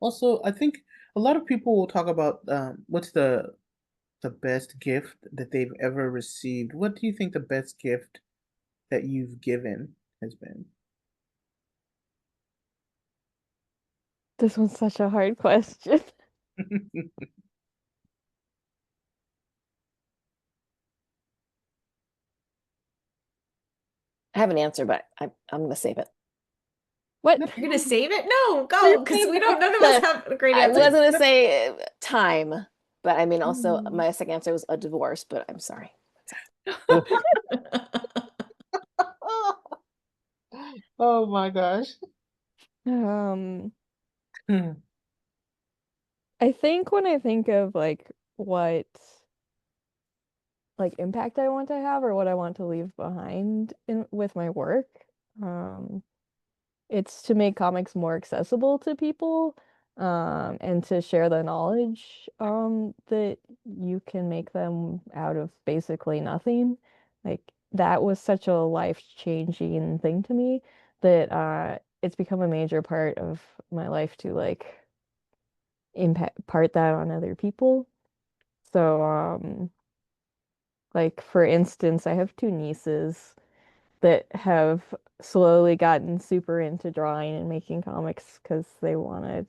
Also, I think a lot of people will talk about what's the best gift that they've ever received. What do you think the best gift that you've given has been? This one's such a hard question. I have an answer, but I'm gonna save it. What? No, You're gonna save it? No, you're go, because fine. we don't. None of us The have great I was answers. gonna say time, but I mean also Mm. my second answer was a divorce, but I'm sorry. Oh my gosh. Um, I think when I think of like what like impact I want to have or what I want to leave behind in with my work, um, it's to make comics more accessible to people, and to share the knowledge, that you can make them out of basically nothing. Like that was such a life-changing thing to me that it's become a major part of my life to like impart that on other people. So, like for instance, I have two nieces that have slowly gotten super into drawing and making comics because they want to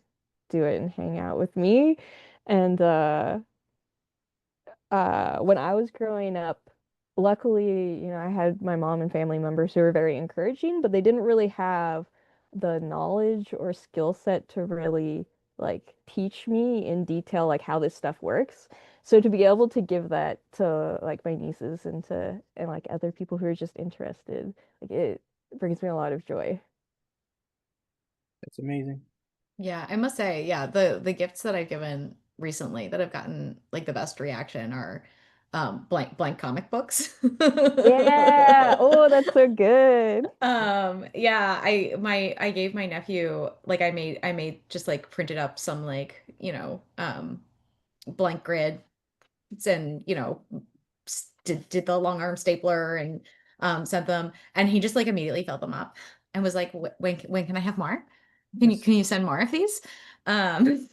do it and hang out with me. And when I was growing up, luckily, I had my mom and family members who were very encouraging, but they didn't really have the knowledge or skill set to really like teach me in detail like how this stuff works. So to be able to give that to like my nieces and like other people who are just interested, like it brings me a lot of joy. That's amazing. Yeah, I must say, yeah, the gifts that I've given recently that have gotten like the best reaction are blank comic books. Yeah. Oh, that's so good. Yeah, I gave my nephew like I made just like printed up some like, blank grid and did the long arm stapler and sent them, and he just like immediately filled them up and was like, when can I have more? Yes. Can you send more of these?" um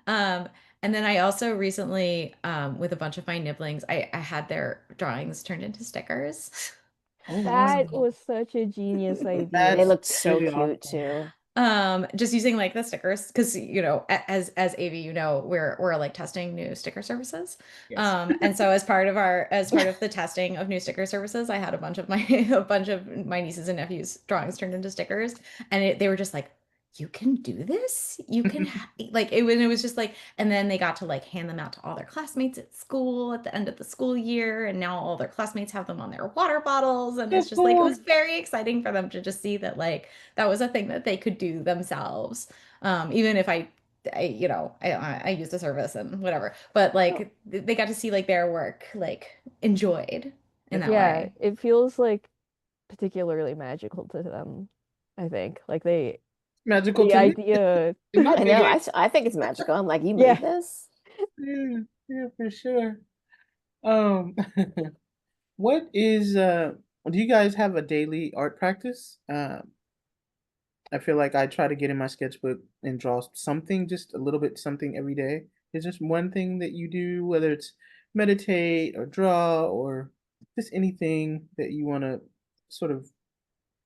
um and then I also recently, with a bunch of my nibblings, I had their drawings turned into stickers. Oh That wow. was such a genius They That's idea. looked so really cute awesome. too. Just using like the stickers because as AV, we're like testing new sticker services. Yes. And so as part of the testing of new sticker services, I had a bunch of my a bunch of my nieces and nephews' drawings turned into stickers, and they were just like, "You can do this? You can like it was just like." And then they got to like hand them out to all their classmates at school at the end of the school year, and now all their classmates have them on their water bottles, and That's it's just like it cool. was very exciting for them to just see that like that was a thing that they could do themselves. Even if I use the service and whatever, but Oh, like they got to see like their work like enjoyed in That's that yeah, way. it feels like particularly magical to them, I think. Like magical the to me. idea, In my I big know. age. I think it's magical. I'm like, you yeah. made this? Yeah, yeah, for sure. Um, what is do you guys have a daily art practice? I feel like I try to get in my sketchbook and draw something, just a little bit something every day. Is just one thing that you do, whether it's meditate or draw or just anything that you want to sort of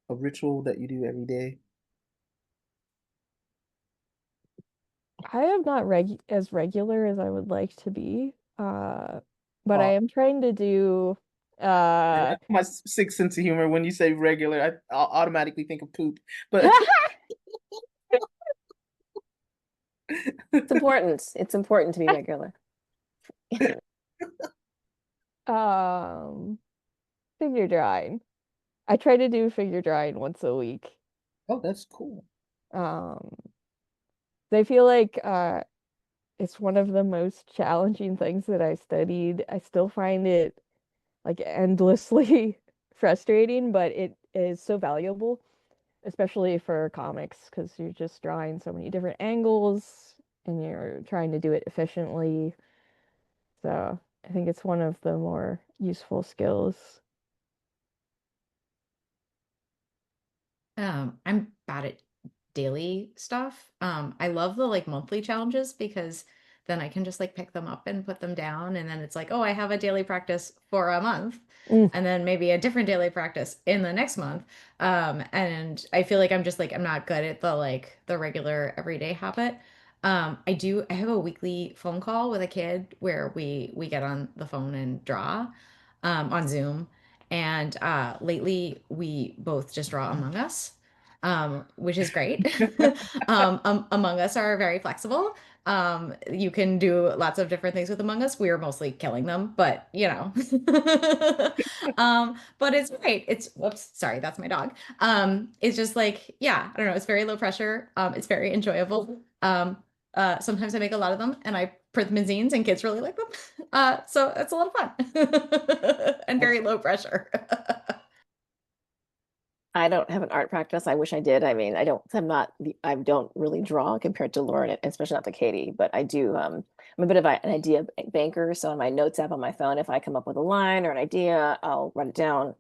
a ritual that you do every day? I am not as regular as I would like to be. But I Oh, am trying to do yeah, uh that's my sixth sense of humor. When you say regular, I'll automatically think of poop. But It's important. It's important to be regular. um figure drawing. I try to do figure drawing once a week. oh, that's cool. Um, I feel like it's one of the most challenging things that I studied. I still find it like endlessly frustrating, but it is so valuable, especially for comics, because you're just drawing so many different angles and you're trying to do it efficiently. So I think it's one of the more useful skills. I'm bad at daily stuff. I love the like monthly challenges because then I can just like pick them up and put them down. And then it's like, oh, I have a daily practice for a month. Mm. And then maybe a different daily practice in the next month. And I feel like I'm just like, I'm not good at the like the regular everyday habit. I have a weekly phone call with a kid where we get on the phone and draw on Zoom. And lately we both just draw Among Us, which is great. Among Us are very flexible. You can do lots of different things with Among Us. We are mostly killing them, but you know. But it's great. It's whoops, sorry, that's my dog. It's just like, yeah, I don't know, it's very low pressure. It's very enjoyable. Sometimes I make a lot of them and I print them in zines and kids really like them. So it's a lot of fun and very low pressure. I don't have an art practice. I wish I did. I mean, I don't really draw compared to Lauren, especially not to Katie, but I do. I'm a bit of an idea banker. So on my notes app on my phone, if I come up with a line or an idea, I'll write it down.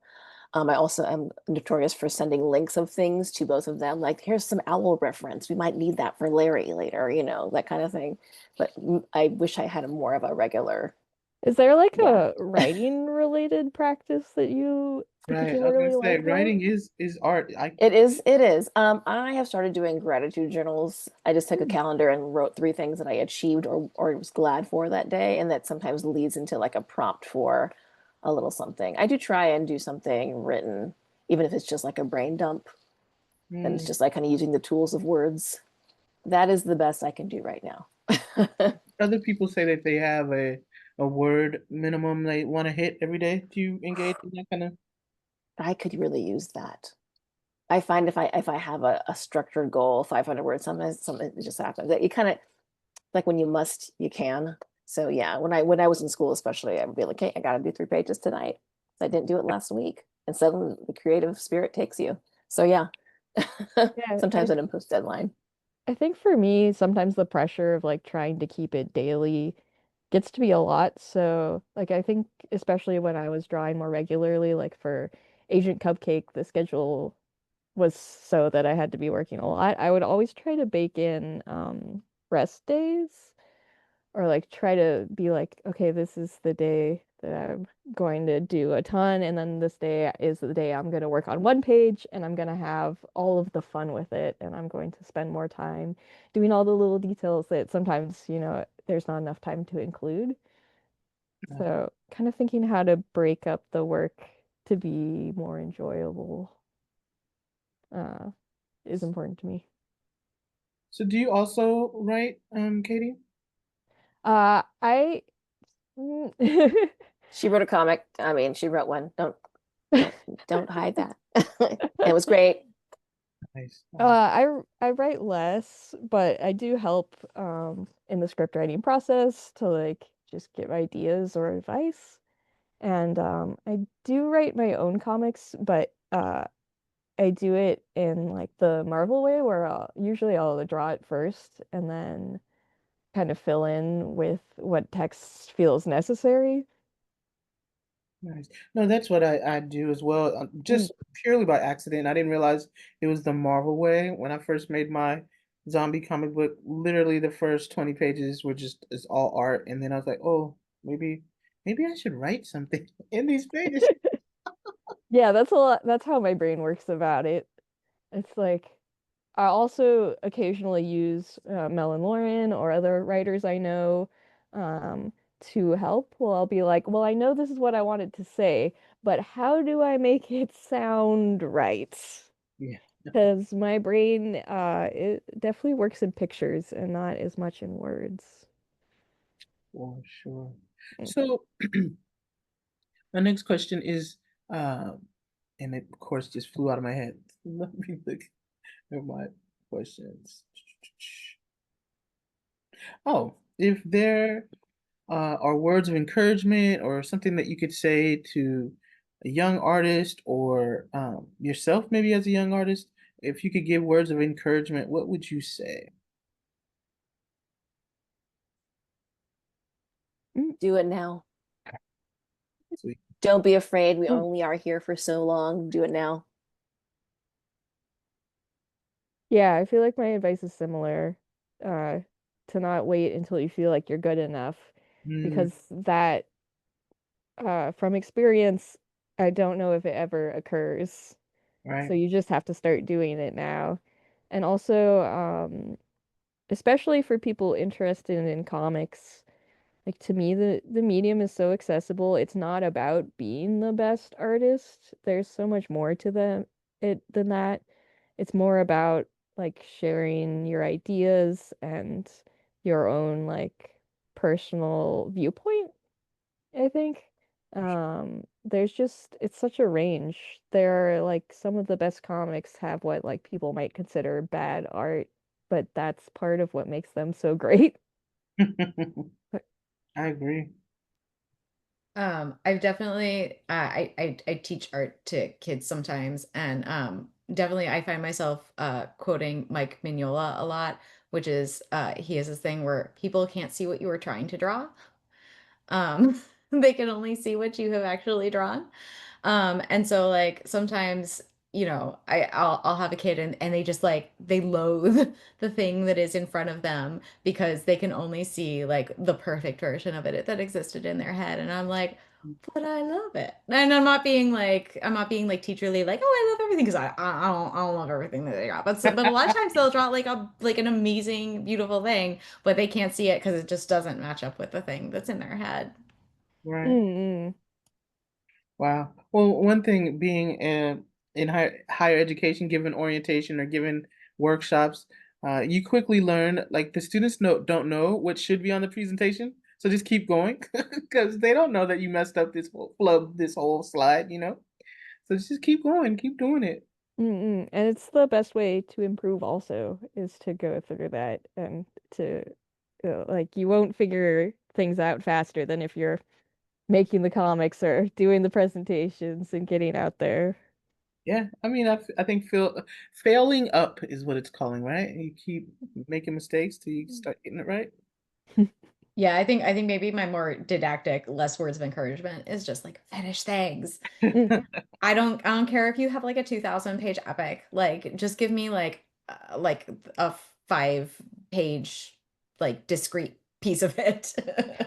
I also am notorious for sending links of things to both of them. Like, here's some owl reference. We might need that for Larry later, that kind of thing. But I wish I had a more of a regular, Is there like yeah. a writing related practice that you Right. I was gonna particularly say like, Laura? writing is art. It is. I have started doing gratitude journals. I just took a Mm. calendar and wrote 3 things that I achieved or was glad for that day, and that sometimes leads into like a prompt for a little something. I do try and do something written, even if it's just like a brain dump, and it's Mm. just like kind of using the tools of words. That is the best I can do right now. Other people say that they have a word minimum they want to hit every day. Do you engage in that kind of? I could really use that. I find if I have a structured goal, 500 words, sometimes something just happens. That you kind of like when you must, you can. So yeah, when I was in school, especially, I would be like, hey, I got to do 3 pages tonight. I didn't do it last week, and suddenly the creative spirit takes you. So yeah, Yeah, sometimes an imposed deadline. I think for me, sometimes the pressure of like trying to keep it daily gets to be a lot. So, like, I think especially when I was drawing more regularly, like for Agent Cupcake, the schedule was so that I had to be working a lot. I would always try to bake in rest days or like try to be like, okay, this is the day that I'm going to do a ton, and then this day is the day I'm going to work on one page and I'm going to have all of the fun with it, and I'm going to spend more time doing all the little details that sometimes, there's not enough time to include. So, kind of thinking how to break up the work to be more enjoyable uh, is important to me. So do you also write, Katie? I She wrote a comic. I mean, she wrote one. Don't don't hide that. It was great. Nice. I write less, but I do help in the script writing process to like just give ideas or advice. And I do write my own comics, but I do it in like the Marvel way where usually I'll draw it first and then kind of fill in with what text feels necessary. Nice. No, that's what I do as well. Mm. Just purely by accident. I didn't realize it was the Marvel way when I first made my zombie comic book. Literally, the first 20 pages were just it's all art, and then I was like, oh, maybe I should write something in these pages. Yeah, that's a lot. That's how my brain works about it. It's like I also occasionally use Mel and Lauren or other writers I know to help. Well, I'll be like, well, I know this is what I wanted to say, but how do I make it sound right? Yeah, Because my brain it definitely works in pictures and not as much in words. for sure. Mm. So my next question is, um, and it of course just flew out of my head. Let me look at my questions. Oh, if there are words of encouragement or something that you could say to a young artist or yourself, maybe as a young artist, if you could give words of encouragement, what would you say? Mm. Do it now. Sweet. Don't be afraid. We Mm. only are here for so long. Do it now. Yeah, I feel like my advice is similar, uh, to not wait until you feel like you're good enough, Mm, because that, from experience, I don't know if it ever occurs. So right. you just have to start doing it now. And also, especially for people interested in comics, like to me, the medium is so accessible. It's not about being the best artist. There's so much more to it than that. It's more about like sharing your ideas and your own like personal viewpoint, I think. There's just it's such a range. There are like some of the best comics have what like people might consider bad art, but that's part of what makes them so great. I agree. I've definitely I teach art to kids sometimes, and definitely I find myself quoting Mike Mignola a lot, which is he has this thing where people can't see what you were trying to draw. They can only see what you have actually drawn. And so like sometimes, I'll have a kid and they just like they loathe the thing that is in front of them because they can only see like the perfect version of it that existed in their head. And I'm like, but I love it. And I'm not being like teacherly, like, oh, I love everything because I don't love everything that they got. But a lot of times they'll draw like an amazing, beautiful thing, but they can't see it because it just doesn't match up with the thing that's in their head. Right. Mm-mm. Wow. Well, one thing being in higher education, given orientation or given workshops, you quickly learn like the students don't know what should be on the presentation. So just keep going because they don't know that you messed up this whole flub this whole slide, you know? So just keep going, keep doing it. Mm-mm. And it's the best way to improve also is to go through that and to like you won't figure things out faster than if you're making the comics or doing the presentations and getting out there. Yeah, I mean, I think failing up is what it's calling, right? You keep making mistakes till you start getting it right. Yeah, I think maybe my more didactic, less words of encouragement is just like finish things. Mm. I don't care if you have like a 2,000 page epic. Like just give me like a 5 page like discrete piece of it.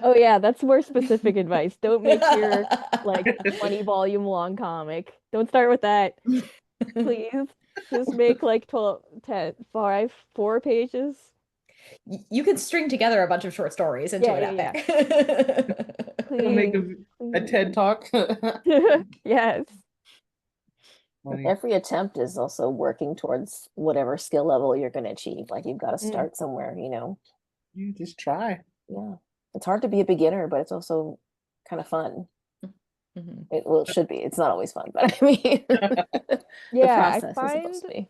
Oh yeah, that's more specific advice. Don't make your like 20 volume long comic. Don't start with that, please. Just make like 12, 10, 5, 4 pages. You can string together a bunch of short stories into Yeah, an yeah, yeah. epic. I'll make Please, a please. TED talk. Yes. And Funny. every attempt is also working towards whatever skill level you're going to achieve. Like you've got to Mm. start somewhere, you know? You just try. Yeah. It's hard to be a beginner, but it's also kind of fun. Mhm. Well, it should be. It's not always fun, but I mean, the Yeah, I process is supposed find to be.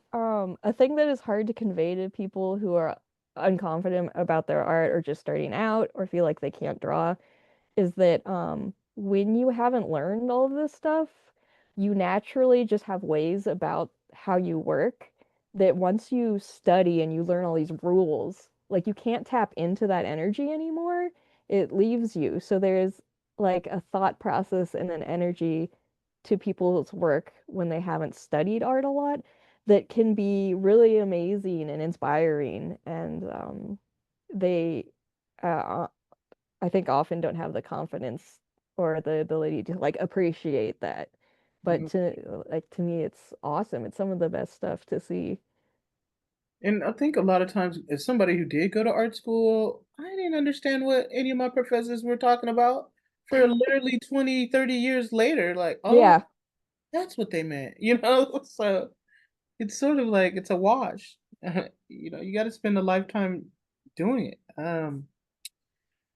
a thing that is hard to convey to people who are unconfident about their art or just starting out or feel like they can't draw is that when you haven't learned all of this stuff, you naturally just have ways about how you work that once you study and you learn all these rules, like you can't tap into that energy anymore. It leaves you. So there's like a thought process and an energy to people's work when they haven't studied art a lot that can be really amazing and inspiring. And they uh, I think often don't have the confidence or the ability to like appreciate that. But Mhm. to me, it's awesome. It's some of the best stuff to see. And I think a lot of times, as somebody who did go to art school, I didn't understand what any of my professors were talking about for literally 20, 30 years later. Like, oh, Yeah. that's what they meant, you know? So it's sort of like it's a wash. You know, you got to spend a lifetime doing it.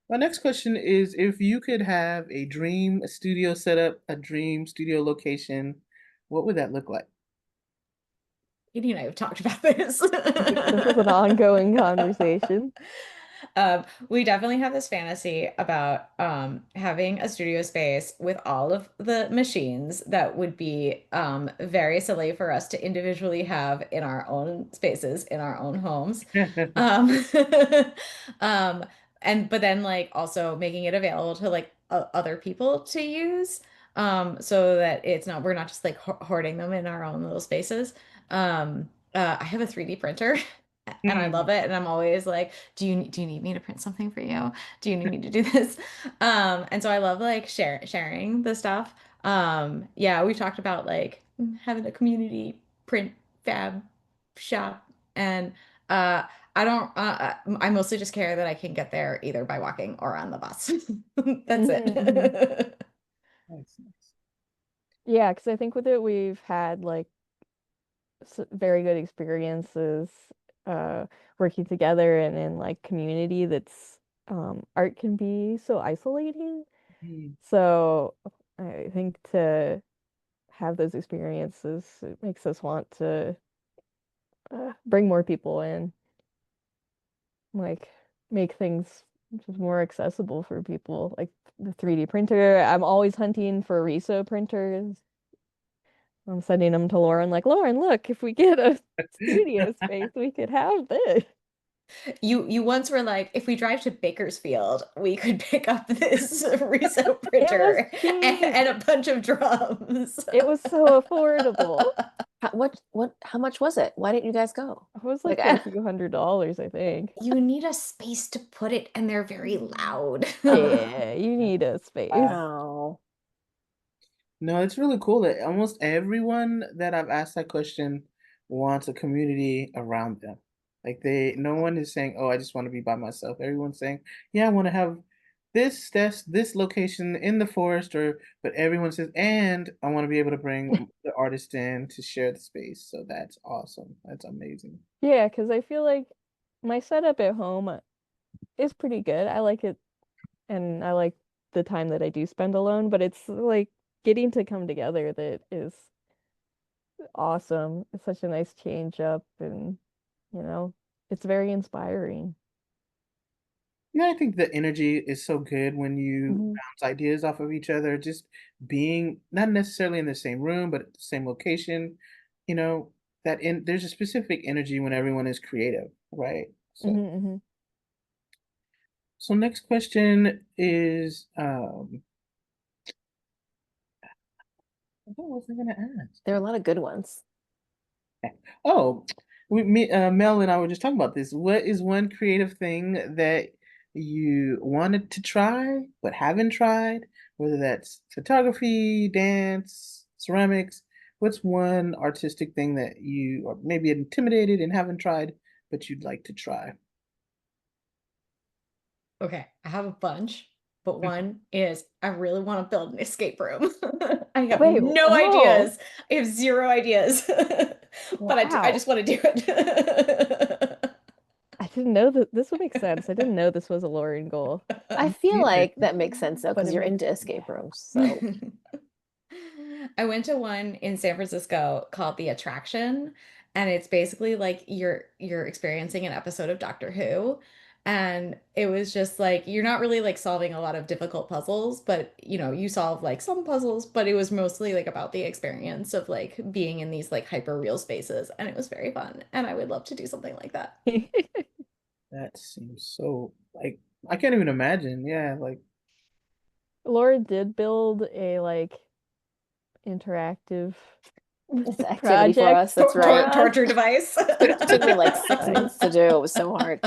My next question is if you could have a dream studio setup, a dream studio location, what would that look like? Katie and I have talked about this. This is an ongoing conversation. We definitely have this fantasy about having a studio space with all of the machines that would be very silly for us to individually have in our own spaces, in our own homes. Um, um, but then like also making it available to like other people to use, so that we're not just like hoarding them in our own little spaces. Um, I have a 3D printer and I love it. And I'm always like, do you need me to print something for you? Do you need me to do this? And so I love like sharing the stuff. Yeah, we've talked about like having a community print fab shop and uh I don't I mostly just care that I can get there either by walking or on the bus. That's Mhm, it. Nice, nice. Yeah, because I think with it we've had like very good experiences uh working together and in like community that's art can be so isolating. Mm. So I think to have those experiences, it makes us want to bring more people in, like make things just more accessible for people. Like the 3D printer, I'm always hunting for Riso printers. I'm sending them to Lauren, like, Lauren, look, if we get a studio space, we could have this. You once were like, if we drive to Bakersfield, we could pick up this Riso It was printer cheap. and a bunch of drums. It was so affordable. How much was it? Why didn't you guys go? It was Like, like a few $100s, I think. You need a space to put it, and they're very loud. Yeah, you need a space. wow. No, it's really cool that almost everyone that I've asked that question wants a community around them. Like no one is saying, "Oh, I just want to be by myself." Everyone's saying, "Yeah, I want to have this location in the forest," or but everyone says, "And I want to be able to bring the artist in to share the space." So that's awesome. That's amazing. Yeah, because I feel like my setup at home is pretty good. I like it, and I like the time that I do spend alone, but it's like getting to come together that is awesome. It's such a nice change up, and you know, it's very inspiring. Yeah, I think the energy is so good when you Mhm. bounce ideas off of each other, just being not necessarily in the same room, but at the same location, you know, there's a specific energy when everyone is creative, right? So Mhm, mhm. so next question is what was I gonna ask? There are a lot of good ones. Oh, Mel and I were just talking about this. What is one creative thing that you wanted to try but haven't tried? Whether that's photography, dance, ceramics. What's one artistic thing that you are maybe intimidated and haven't tried, but you'd like to try? Okay, I have a bunch, but one is I really want to build an escape room. I have Wait, no oh, ideas. I have zero ideas, but I wow. just want to do it. I didn't know that this would make sense. I didn't know this was a Lauren goal, I Me feel neither. like that makes sense though, but because it you're makes into escape rooms. So I went to one in San Francisco called The Attraction, and it's basically like you're experiencing an episode of Doctor Who. And it was just like you're not really like solving a lot of difficult puzzles, but you know, you solve like some puzzles, but it was mostly like about the experience of like being in these like hyper real spaces, and it was very fun. And I would love to do something like that. That seems so like I can't even imagine. Yeah, like Laura did build a like interactive it's an activity for project us. That's for right. us. Torture device. Took me like 6 months Nice. to do. It was so hard.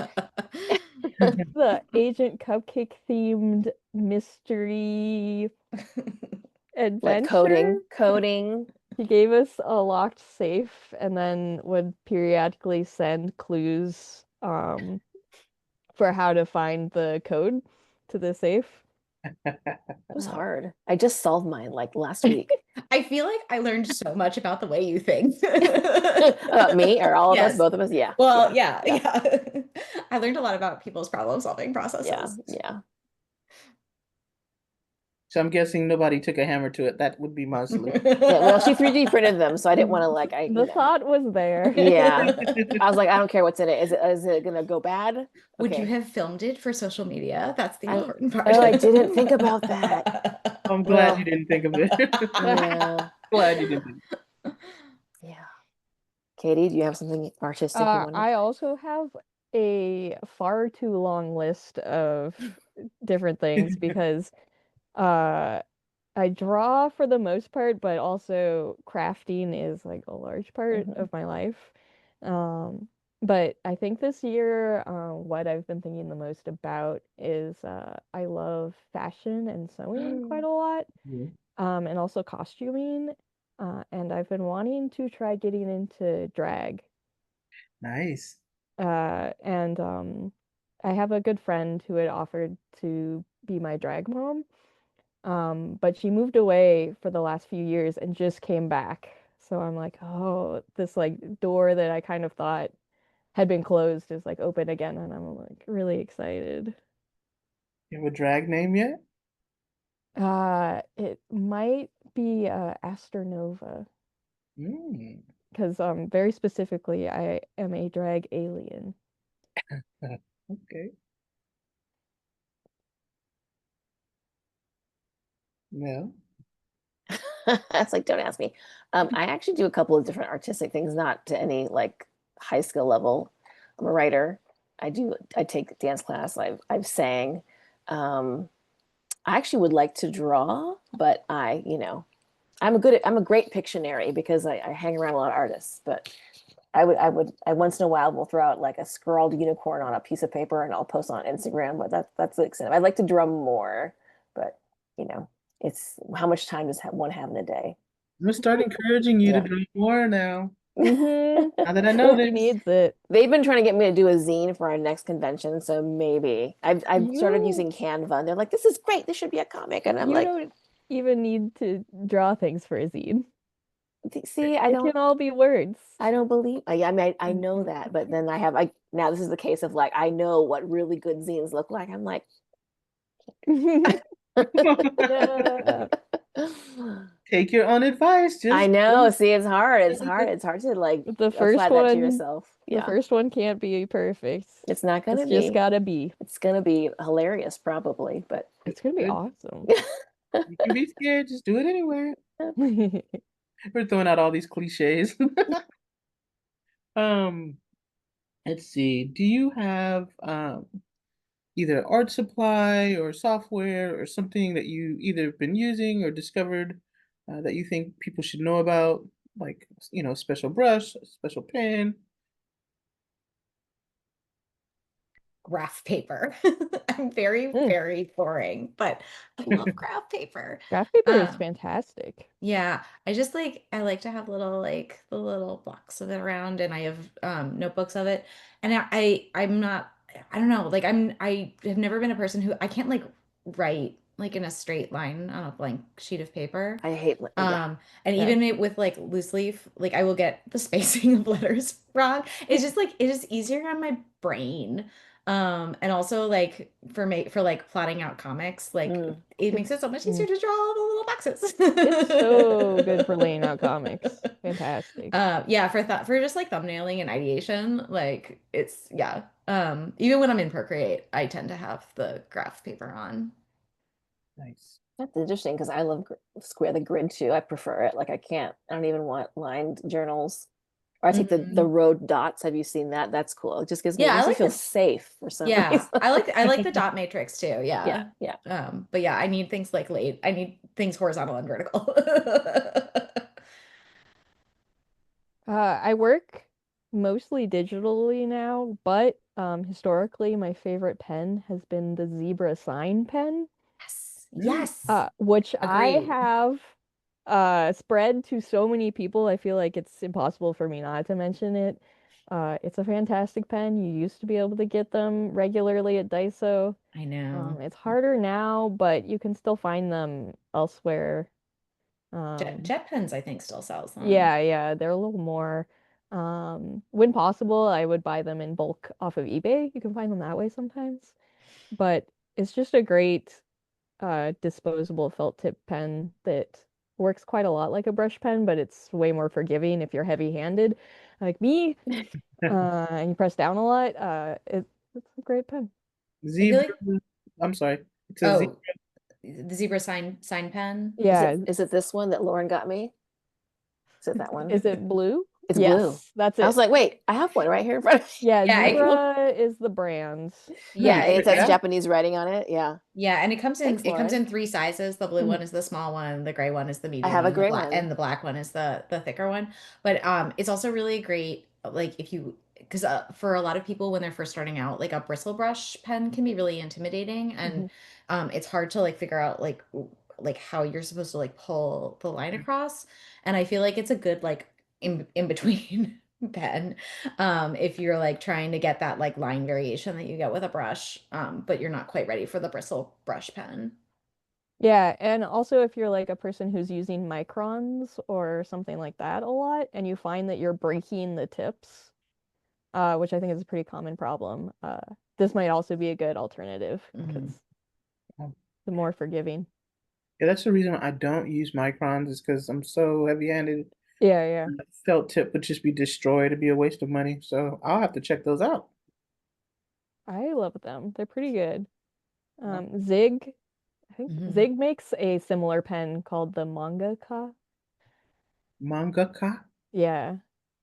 It's the Agent Cupcake themed mystery Like adventure. coding. He gave us a locked safe and then would periodically send clues for how to find the code to the safe. It was Uh, hard. I just solved mine like last week. I feel like I learned so much about the way you think. About me or all of us, Yes. both of us. Yeah. Well, Yeah. yeah, Yeah. yeah. I learned a lot about people's problem solving Yeah. processes. Yeah. so I'm guessing nobody took a hammer to it. That would be my solution. Yeah. Well, she 3D printed them, so I didn't want to like the thought was there. Yeah. I was like, I don't care what's in it. Is it gonna go bad? Would you Okay. have filmed it for social media? That's the I important part. I didn't think about that. I'm glad you Well, didn't think of it. yeah. Glad you didn't. Yeah. Katie, do you have something artistic you want to? I also have a far too long list of different things because uh I draw for the most part, but also crafting is like a large part Mhm. of my life. But I think this year, what I've been thinking the most about is I love fashion and sewing quite a lot, Mhm. and also costuming. And I've been wanting to try getting into drag. Nice. And I have a good friend who had offered to be my drag mom. But she moved away for the last few years and just came back. So I'm like, oh, this like door that I kind of thought had been closed is like open again, and I'm like really excited. You have a drag name yet? It might be Astronova Mm. because very specifically I am a drag alien. Okay. Well, It's like, don't ask me. I actually do a couple of different artistic things, not to any like high skill level. I'm a writer. I take dance class. I've sang. Um, I actually would like to draw, but I'm a great Pictionary because I hang around a lot of artists. But I once in a while will throw out like a scrawled unicorn on a piece of paper and I'll post on Instagram. But that's the extent. I'd like to draw more, but you know, it's how much time does one have in a day? I'm gonna start encouraging you to Yeah. do more now. Mm-hmm. Now that I know Well, He this. needs it. they've been trying to get me to do a zine for our next convention, so maybe I've started You using Canva, and they're like, "This is great. This should be a comic," and I'm you like, don't even need to draw things for a zine. "See, It can all be words. I don't believe. I mean, I know that, but then I now this is the case of like I know what really good zines look like. I'm like, Yeah. Take your own advice. I Just know. don't. See, it's hard. It's hard. It's hard to like The apply first that to one, yourself. the Yeah, first one can't be perfect. it's not It's gonna just be. gotta be. It's gonna be hilarious, probably, but It's gonna be Good. awesome. You can be scared. Just do it anyway. We're throwing out all these cliches. um, let's see. Do you have either art supply or software or something that you either been using or discovered that you think people should know about, like special brush, special pen? Graph paper. I'm very, Mm, very boring, but I love graph paper. graph paper is Um, fantastic. yeah, I like to have little like the little blocks of it around, and I have notebooks of it. And I'm not, I don't know, like I have never been a person who I can't like write like in a straight line on a blank sheet of paper. I hate. Yeah, And Yeah. even with like loose leaf, like I will get the spacing of letters wrong. It's just like it is easier on my brain. And also like for like plotting out comics, like Mm. it makes It's it so much easier to draw all the little boxes. it's so good for laying out comics. Fantastic. Yeah, for just like thumbnailing and ideation, like it's yeah. Even when I'm in Procreate, I tend to have the graph paper on. Nice. That's interesting because I love Square the Grid too. I prefer it. Like I can't. I don't even want lined journals. Or I take the Mhm. road dots. Have you seen that? That's cool. It just Yeah, I makes me like feel the safe for some yeah, reason. I like the dot matrix too. Yeah, Yeah. yeah. But yeah, I need things like laid. I need things horizontal and vertical. I work mostly digitally now, but historically my favorite pen has been the Zebra Sign pen, Yes. Mm. Yes. which I Agreed. have spread to so many people. I feel like it's impossible for me not to mention it. It's a fantastic pen. You used to be able to get them regularly at Daiso. I know. It's harder now, but you can still find them elsewhere. Jet Pens, I think, still sells them. Yeah, they're a little more. When possible, I would buy them in bulk off of eBay. You can find them that way sometimes. But it's just a great disposable felt tip pen that works quite a lot like a brush pen, but it's way more forgiving if you're heavy-handed like me, and you press down a lot. It's a great pen. I feel Zebra. like I'm sorry. It's a zebra. oh, the zebra sign pen. Yeah, Is it this one that Lauren got me? Is it that one? is it blue? It's blue. Yes, that's I was it. like, wait, I have one right here in front of me. Yeah, Yeah, it can, Zebra is the brand. yeah, And it says Yeah. Japanese writing on it. Yeah. yeah, and Thanks, it comes Lauren. in three sizes. The blue one is the small one, the gray one is the I medium have a one, gray one. and the black one is the thicker one. But it's also really great like if you because for a lot of people when they're first starting out, like a bristle brush pen can be really intimidating, and it's hard to like figure out like how you're supposed to like pull the line across. And I feel like it's a good like in between pen if you're like trying to get that like line variation that you get with a brush, but you're not quite ready for the bristle brush pen. Yeah, and also if you're like a person who's using microns or something like that a lot, and you find that you're breaking the tips, which I think is a pretty common problem, this might also be a good alternative because Um, the more forgiving. Yeah, that's the reason I don't use microns is because I'm so heavy-handed. Yeah, yeah. Felt tip would just be destroyed. It'd be a waste of money. So I'll have to check those out. I love them. They're pretty good. Zig, I think Mhm. Zig makes a similar pen called the Mangaka. Mangaka? Yeah.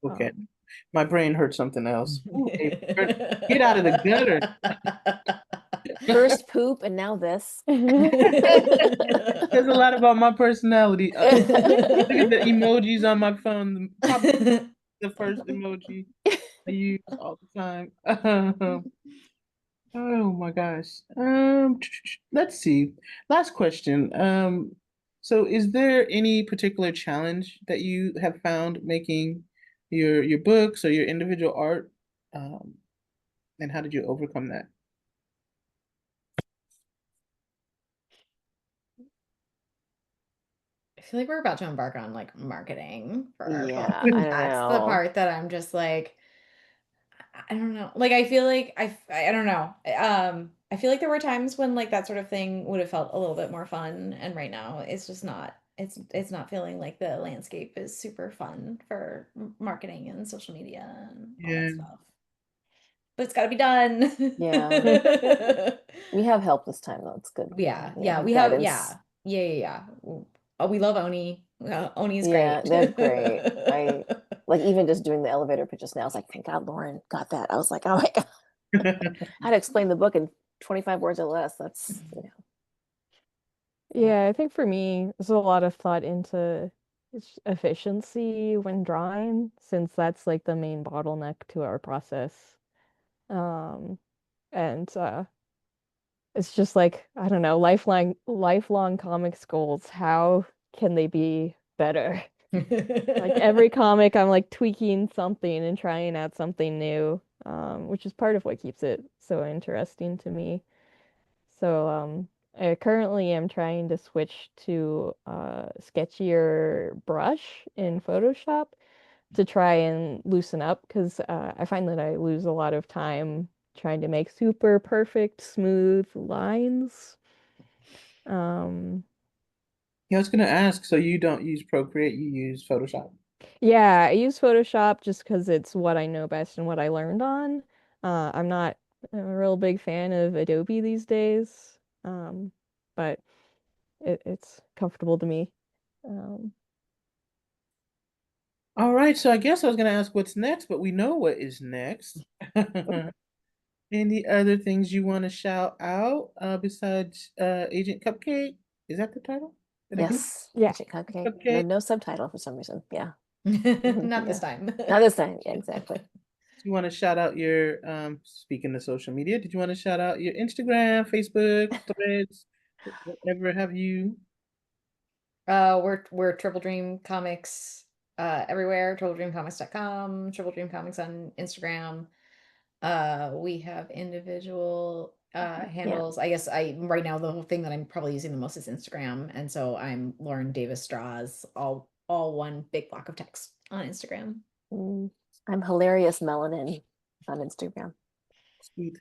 Okay. Um, My brain heard something else. Ooh, get out of the gutter. First poop and now this. There's a lot about my personality. Look at the emojis on my phone. Probably the first emoji I use all the time. Oh my gosh. Let's see. Last question. So is there any particular challenge that you have found making your books or your individual art? Um, and how did you overcome that? I feel like we're about to embark on like marketing for our book. Yeah, I don't That's the know. part that I'm just like, I don't know. Like I feel like I don't know. I feel like there were times when like that sort of thing would have felt a little bit more fun, and right now it's just not. It's not feeling like the landscape is super fun for marketing and social media and all Yeah. that stuff. But it's got to be done. Yeah. We have help this time though. It's good. Yeah, we have, Guidance. yeah. Oh, we love Oni. Oni's Yeah, great. they're great. I like even just doing the elevator pitches now. I was like, thank God Lauren got that. I was like, oh my God. I had to explain the book in 25 words or less. That's, Yeah, I think for me, there's a lot of thought into efficiency when drawing, since that's like the main bottleneck to our process. Um, and it's just like, I don't know, lifelong comics goals. How can they be better? Like every comic, I'm like tweaking something and trying out something new, which is part of what keeps it so interesting to me. So I currently am trying to switch to sketchier brush in Photoshop to try and loosen up because I find that I lose a lot of time trying to make super perfect, smooth lines. Um, Yeah, I was gonna ask, so you don't use Procreate, you use Photoshop. yeah, I use Photoshop just because it's what I know best and what I learned on. I'm not a real big fan of Adobe these days, but it's comfortable to me. Um, All right, so I guess I was gonna ask what's next, but we know what is next. Any other things you want to shout out besides Agent Cupcake? Is that the title? Did I get yes. yeah. Agent Cupcake. Cupcake? No subtitle for some reason. Yeah. Not this Yeah. time. Not this time. Yeah, exactly. Do you want to shout out your speaking of social media, did you want to shout out your Instagram, Facebook, Threads, whatever have you? We're Triple Dream Comics everywhere, tripledreamcomics.com, Triple Dream Comics on Instagram. We have individual Yeah. handles. I guess I right now the whole thing that I'm probably using the most is Instagram, and so I'm Lauren Davis Straws, all one big block of text on Instagram. I'm hilarious melanin on Instagram. Sweet.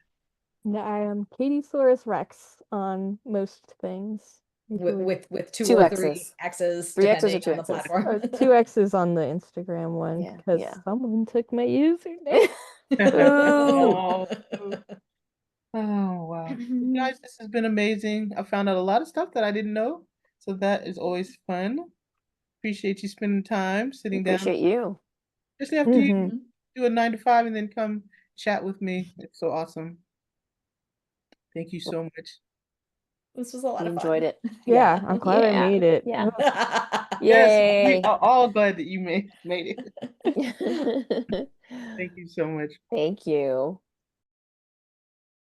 And I am Katie Saurus Rex on most things. Usually With two Two or three X's. X's 3 X's or depending 2 on the X's. platform. two X's on the Instagram one Yeah, because yeah. someone took my username. Oh, oh wow. Well, guys, this has been amazing. I found out a lot of stuff that I didn't know. So that is always fun. Appreciate you spending time sitting down, Appreciate you. especially after you Mhm. do a 9 to 5 and then come chat with me. It's so awesome. Thank you so much. This was a lot We of enjoyed fun. it. Yeah, I'm glad I Yeah. made it. Yeah. Yes, we Yay. are all glad that you made it. Thank you so much. Thank you.